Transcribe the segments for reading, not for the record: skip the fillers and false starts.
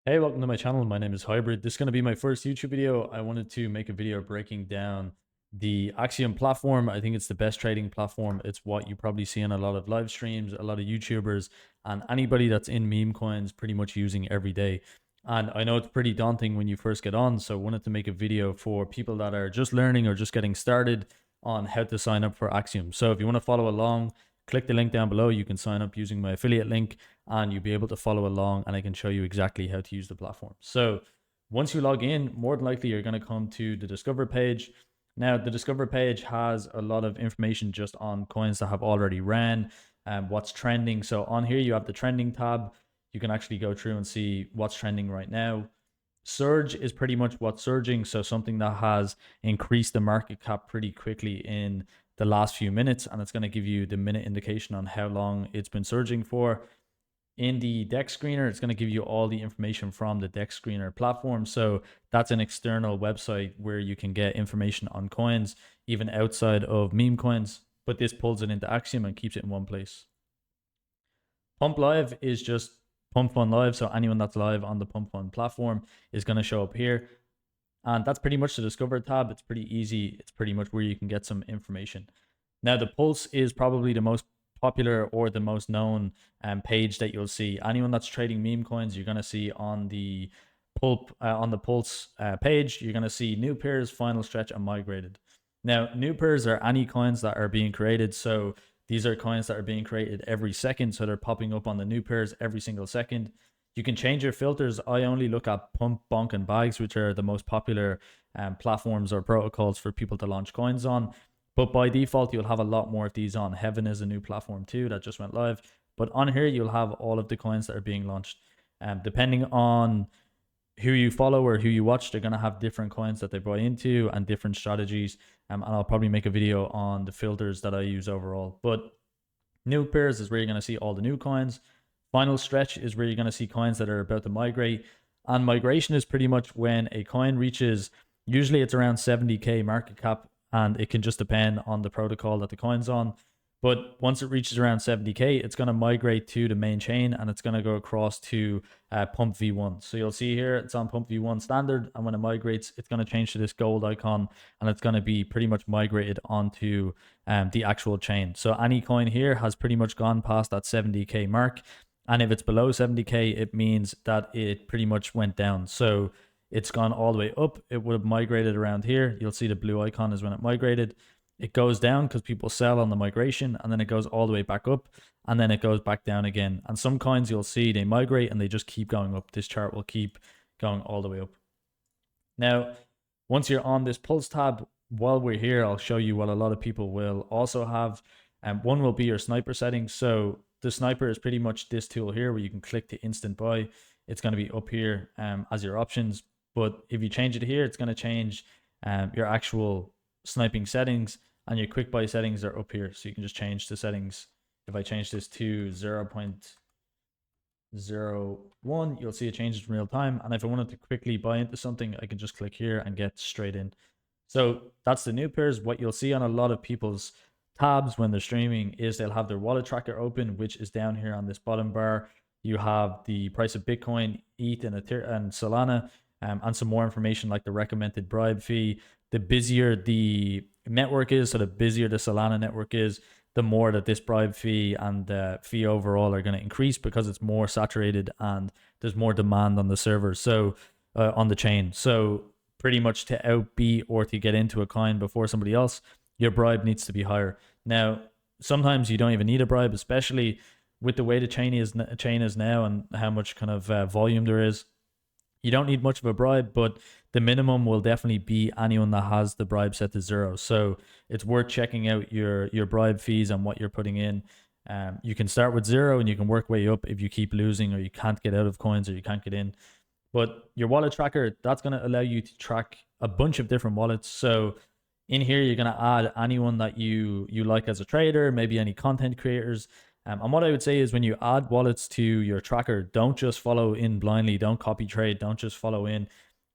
Hey, welcome to my channel. My name is Hybrid. This is going to be my first YouTube video. I wanted to make a video breaking down the Axiom platform. I think it's the best trading platform. It's what you probably see on a lot of live streams, a lot of YouTubers, and anybody that's in meme coins pretty much using every day. And I know it's pretty daunting when you first get on, so I wanted to make a video for people that are just learning or just getting started on how to sign up for Axiom. So if you want to follow along, click the link down below. You can sign up using my affiliate link and you'll be able to follow along, and I can show you exactly how to use the platform. So once you log in, more than likely you're going to come to the Discover page. Now, the Discover page has a lot of information just on coins that have already ran and what's trending. So on here, you have the trending tab. You can actually go through and see what's trending right now. Surge is pretty much what's surging. So something that has increased the market cap pretty quickly in the last few minutes, and it's going to give you the minute indication on how long it's been surging for. In the dex screener, it's going to give you all the information from the dex screener platform. So that's an external website where you can get information on coins, even outside of meme coins. But this pulls it into Axiom and keeps it in one place. Pump Live is just Pump Fund Live. So anyone that's live on the Pump Fund platform is going to show up here. And that's pretty much the Discover tab. It's pretty easy. It's pretty much where you can get some information. Now, the Pulse is probably the most popular or the most known page that you'll see. Anyone that's trading meme coins, you're going to see on the Pulse page, you're going to see new pairs, final stretch, and migrated. Now, new pairs are any coins that are being created. So these are coins that are being created every second. So they're popping up on the new pairs every single second. You can change your filters. I only look at Pump, Bonk, and Bags, which are the most popular platforms or protocols for people to launch coins on. But by default, you'll have a lot more of these on. Heaven is a new platform too that just went live. But on here, you'll have all of the coins that are being launched. Depending on who you follow or who you watch, they're going to have different coins that they buy into and different strategies. And I'll probably make a video on the filters that I use overall. But new pairs is where you're going to see all the new coins. Final stretch is where you're going to see coins that are about to migrate. And migration is pretty much when a coin reaches, usually it's around 70K market cap, and it can just depend on the protocol that the coin's on. But once it reaches around 70K, it's going to migrate to the main chain, and it's going to go across to Pump V1. So you'll see here, it's on Pump V1 standard, and when it migrates, it's going to change to this gold icon, and it's going to be pretty much migrated onto the actual chain. So any coin here has pretty much gone past that 70K mark, and if it's below 70K, it means that it pretty much went down. So it's gone all the way up. It would have migrated around here. You'll see the blue icon is when it migrated. It goes down because people sell on the migration, and then it goes all the way back up, and then it goes back down again. And some coins you'll see they migrate and they just keep going up. This chart will keep going all the way up. Now, once you're on this Pulse tab, while we're here, I'll show you what a lot of people will also have. One will be your sniper settings. So the sniper is pretty much this tool here where you can click to instant buy. It's going to be up here as your options. But if you change it here, it's going to change your actual sniping settings, and your quick buy settings are up here. So you can just change the settings. If I change this to 0.01, you'll see it changes in real time. And if I wanted to quickly buy into something, I can just click here and get straight in. So that's the new pairs. What you'll see on a lot of people's tabs when they're streaming is they'll have their wallet tracker open, which is down here on this bottom bar. You have the price of Bitcoin, ETH, and Solana. And some more information like the recommended bribe fee. The busier the network is, so the busier the Solana network is, the more that this bribe fee and the fee overall are going to increase because it's more saturated and there's more demand on the server, so on the chain. So pretty much to outbeat or to get into a coin before somebody else, your bribe needs to be higher. Now, sometimes you don't even need a bribe, especially with the way the chain is now and how much kind of volume there is. You don't need much of a bribe, but the minimum will definitely be anyone that has the bribe set to 0. So it's worth checking out your bribe fees and what you're putting in. You can start with 0 and you can work way up if you keep losing or you can't get out of coins or you can't get in. But your wallet tracker, that's going to allow you to track a bunch of different wallets. So in here, you're going to add anyone that you like as a trader, maybe any content creators. And what I would say is when you add wallets to your tracker, don't just follow in blindly. Don't copy trade. Don't just follow in.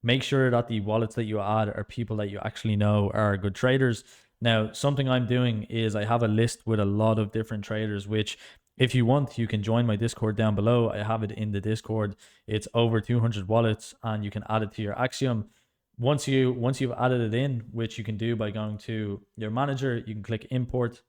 Make sure that the wallets that you add are people that you actually know are good traders. Now, something I'm doing is I have a list with a lot of different traders, which If you want, you can join my Discord down below. I have it in the Discord. It's over 200 wallets, and you can add it to your Axiom. Once you've added it in, which you can do by going to your manager, you can click import,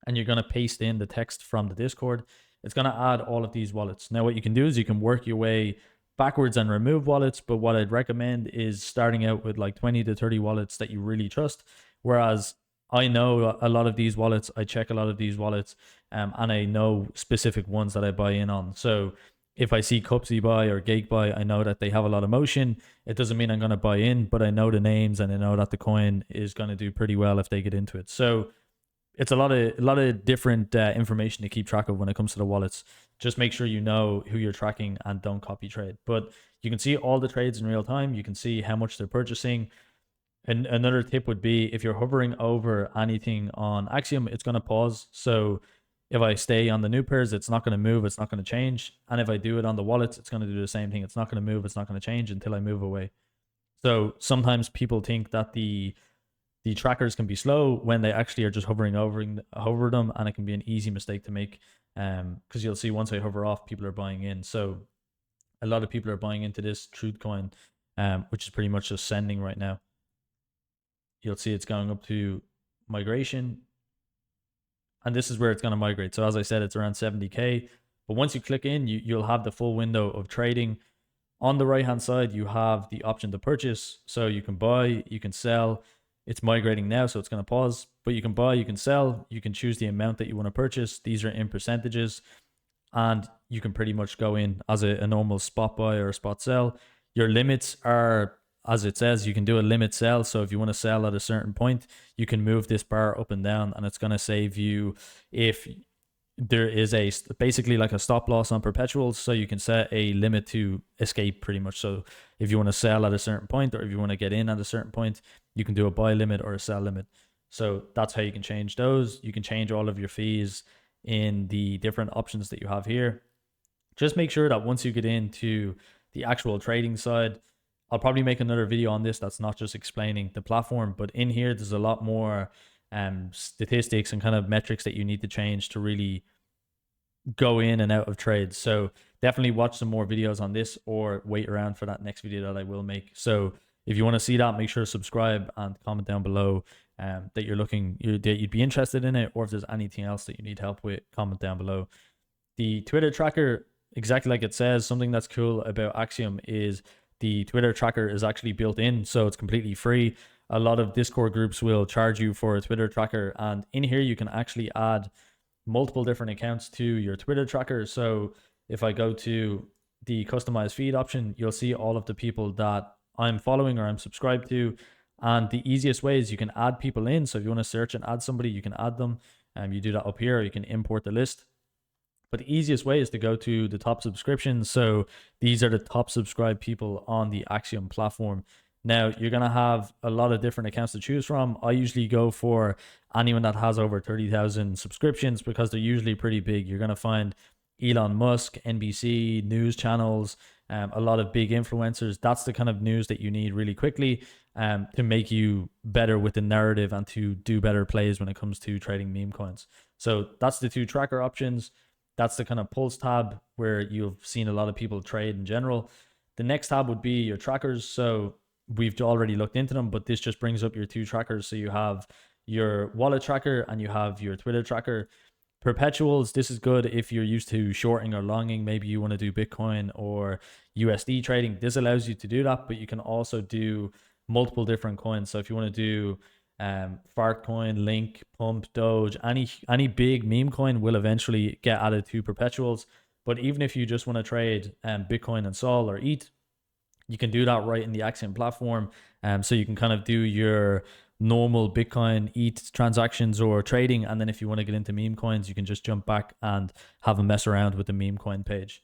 and you're going to paste in the text from the Discord. It's going to add all of these wallets. Now, what you can do is you can work your way backwards and remove wallets, but what I'd recommend is starting out with like 20 to 30 wallets that you really trust. Whereas I know a lot of these wallets, I check a lot of these wallets, and I know specific ones that I buy in on. So if I see Cupsy buy or Gate buy, I know that they have a lot of motion. It doesn't mean I'm going to buy in, but I know the names and I know that the coin is going to do pretty well if they get into it. So it's a lot of different information to keep track of when it comes to the wallets. Just make sure you know who you're tracking and don't copy trade. But you can see all the trades in real time. You can see how much they're purchasing. And another tip would be if you're hovering over anything on Axiom, it's going to pause. So if I stay on the new pairs, it's not going to move. It's not going to change. And if I do it on the wallets, it's going to do the same thing. It's not going to move. It's not going to change until I move away. So sometimes people think that the trackers can be slow when they actually are just hovering over them, and it can be an easy mistake to make, because you'll see once I hover off, people are buying in. So a lot of people are buying into this Truth coin, which is pretty much just sending right now. You'll see it's going up to migration, and this is where it's going to migrate. So as I said, it's around 70k, but once you click in, you'll have the full window of trading. On the right hand side, you have the option to purchase, so you can buy, you can sell. It's migrating now, so it's going to pause, but you can buy, you can sell, you can choose the amount that you want to purchase. These are in percentages, and you can pretty much go in as a normal spot buy or a spot sell. Your limits are, as it says, you can do a limit sell. So if you want to sell at a certain point, you can move this bar up and down, and it's going to save you if there is basically like a stop loss on perpetuals. So you can set a limit to escape pretty much. So if you want to sell at a certain point, or if you want to get in at a certain point, you can do a buy limit or a sell limit. So that's how you can change those. You can change all of your fees in the different options that you have here. Just make sure that once you get into the actual trading side, I'll probably make another video on this that's not just explaining the platform, but in here there's a lot more statistics and kind of metrics that you need to change to really go in and out of trades. So definitely watch some more videos on this, or wait around for that next video that I will make. So if you want to see that, make sure to subscribe and comment down below that you'd be interested in it, or if there's anything else that you need help with, comment down below. The Twitter tracker, exactly like it says, something that's cool about Axiom is the Twitter tracker is actually built in, so it's completely free. A lot of Discord groups will charge you for a Twitter tracker, and in here you can actually add multiple different accounts to your Twitter tracker. So if I go to the customize feed option, you'll see all of the people that I'm following or I'm subscribed to. And the easiest way is you can add people in. So if you want to search and add somebody, you can add them. You do that up here, or you can import the list. But the easiest way is to go to the top subscriptions. So these are the top subscribed people on the Axiom platform. Now, you're going to have a lot of different accounts to choose from. I usually go for anyone that has over 30,000 subscriptions, because they're usually pretty big. You're going to find Elon Musk, NBC, news channels, a lot of big influencers. That's the kind of news that you need really quickly to make you better with the narrative and to do better plays when it comes to trading meme coins. So that's the two tracker options. That's the kind of pulse tab where you've seen a lot of people trade in general. The next tab would be your trackers. So we've already looked into them, but this just brings up your two trackers. So you have your wallet tracker and you have your Twitter tracker. Perpetuals, this is good if you're used to shorting or longing. Maybe you want to do Bitcoin or USD trading. This allows you to do that, but you can also do multiple different coins. So if you want to do fart coin, link, pump, doge, any big meme coin will eventually get added to perpetuals. But even if you just want to trade Bitcoin and Sol or ETH, you can do that right in the Axiom platform. So you can kind of do your normal Bitcoin, ETH transactions or trading. And then if you want to get into meme coins, you can just jump back and have a mess around with the meme coin page.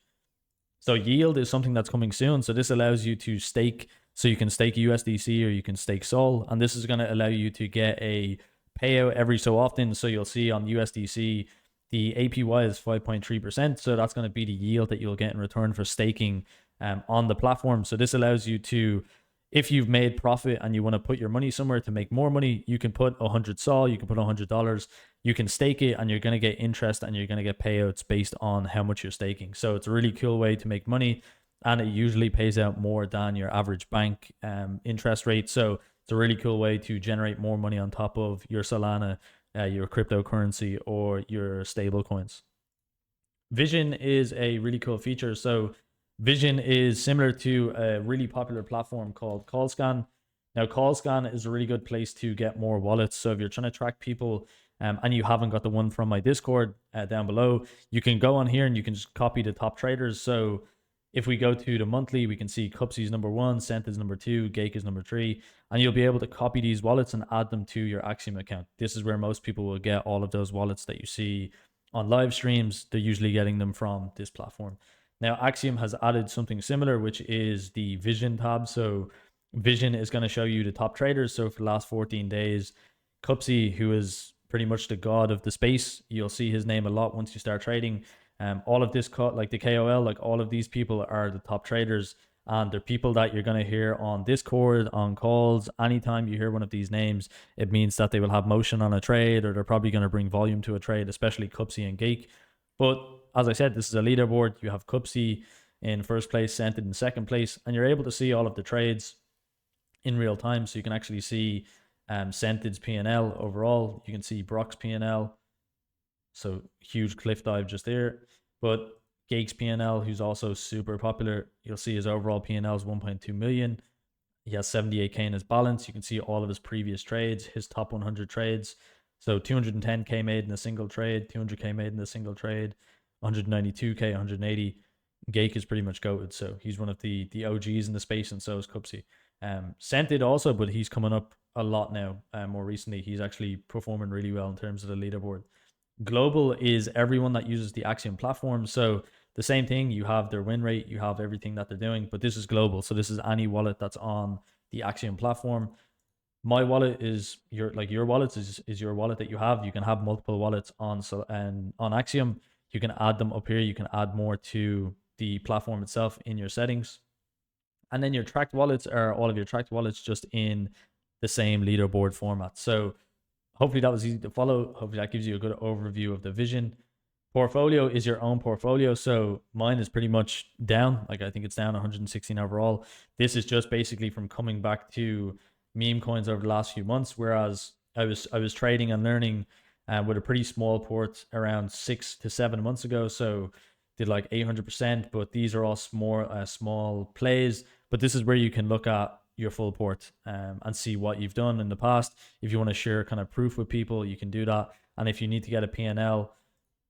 So yield is something that's coming soon. So this allows you to stake. So you can stake USDC or you can stake Sol. And this is going to allow you to get a payout every so often. So you'll see on USDC, the APY is 5.3%. So that's going to be the yield that you'll get in return for staking on the platform. So this allows you to, If you've made profit and you want to put your money somewhere to make more money, you can put 100 sol, you can put $100, you can stake it, and you're going to get interest and you're going to get payouts based on how much you're staking. So it's a really cool way to make money, and it usually pays out more than your average bank interest rate. So it's a really cool way to generate more money on top of your Solana, your cryptocurrency, or your stable coins. Vision is a really cool feature. So Vision is similar to a really popular platform called CallScan. Now, CallScan is a really good place to get more wallets. So if you're trying to track people and you haven't got the one from my Discord down below, you can go on here and you can just copy the top traders. So if we go to the monthly, we can see Cupsy's number 1, Cent is number 2, Gake is number 3, and you'll be able to copy these wallets and add them to your Axiom account. This is where most people will get all of those wallets that you see on live streams. They're usually getting them from this platform. Now, Axiom has added something similar, which is the Vision tab. So Vision is going to show you the top traders. So for the last 14 days, Cupsy, who is pretty much the god of the space, you'll see his name a lot once you start trading. All of this, like the KOL, like all of these people are the top traders, and they're people that you're going to hear on Discord, on calls. Anytime you hear one of these names, it means that they will have motion on a trade, or they're probably going to bring volume to a trade, especially Cupsy and Gake. But as I said, this is a leaderboard. You have Cupsy in first place, Scented in second place, and you're able to see all of the trades in real time. So you can actually see Scented's P&L overall. You can see Brock's P&L. So huge cliff dive just there. But Gake's P&L, who's also super popular, you'll see his overall P&L is 1.2 million. He has 78k in his balance. You can see all of his previous trades, his top 100 trades. So 210k made in a single trade, 200k made in a single trade, 192k, 180. Gake is pretty much goated. So he's one of the OGs in the space, and so is Cupsy. Scented also, but he's coming up a lot now. More recently, he's actually performing really well in terms of the leaderboard. Global is everyone that uses the Axiom platform. So the same thing, you have their win rate, you have everything that they're doing, but this is global. So this is any wallet that's on the Axiom platform. My wallet is your wallet is your wallet that you have. You can have multiple wallets on Axiom. You can add them up here. You can add more to the platform itself in your settings. And then your tracked wallets are all of your tracked wallets just in the same leaderboard format. So hopefully that was easy to follow. Hopefully that gives you a good overview of the Vision. Portfolio is your own portfolio. So mine is pretty much down. Like I think it's down 116 overall. This is just basically from coming back to meme coins over the last few months. Whereas I was trading and learning with a pretty small port around 6 to 7 months ago. So did like 800%, but these are all small plays. But this is where you can look at your full port and see what you've done in the past. If you want to share kind of proof with people, you can do that. And if you need to get a P&L,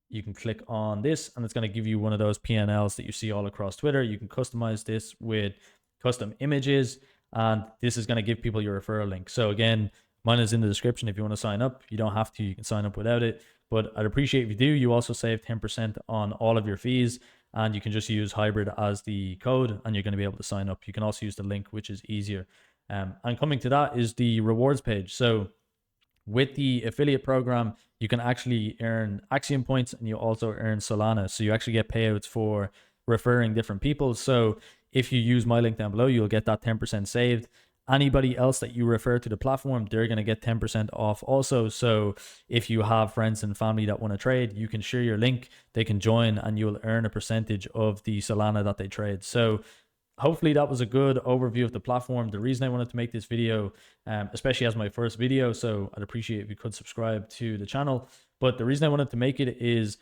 you can click on this and it's going to give you one of those P&Ls that you see all across Twitter. You can customize this with custom images, and this is going to give people your referral link. So again, mine is in the description if you want to sign up. You don't have to, you can sign up without it, but I'd appreciate if you do. You also save 10% on all of your fees, and you can just use hybrid as the code and you're going to be able to sign up. You can also use the link, which is easier. And coming to that is the rewards page. So with the affiliate program, you can actually earn Axiom points and you also earn Solana. So you actually get payouts for referring different people. So if you use my link down below, you'll get that 10% saved. Anybody else that you refer to the platform, they're going to get 10% off also. So if you have friends and family that want to trade, you can share your link, they can join, and you'll earn a percentage of the Solana that they trade. So hopefully that was a good overview of the platform. The reason I wanted to make this video, especially as my first video, so I'd appreciate if you could subscribe to the channel. But the reason I wanted to make it is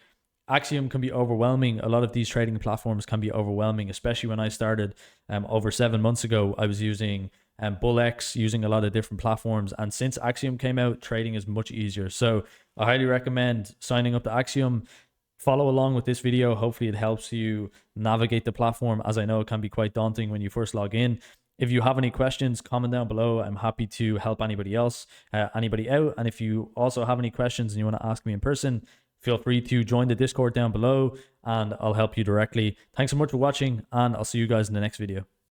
Axiom can be overwhelming. A lot of these trading platforms can be overwhelming, especially when I started over 7 months ago. I was using BullX, using a lot of different platforms, and since Axiom came out, trading is much easier. So I highly recommend signing up to Axiom. Follow along with this video. Hopefully it helps you navigate the platform, as I know it can be quite daunting when you first log in. If you have any questions, comment down below. I'm happy to help anybody else, anybody out. And if you also have any questions and you want to ask me in person, feel free to join the Discord down below and I'll help you directly. Thanks so much for watching, and I'll see you guys in the next video.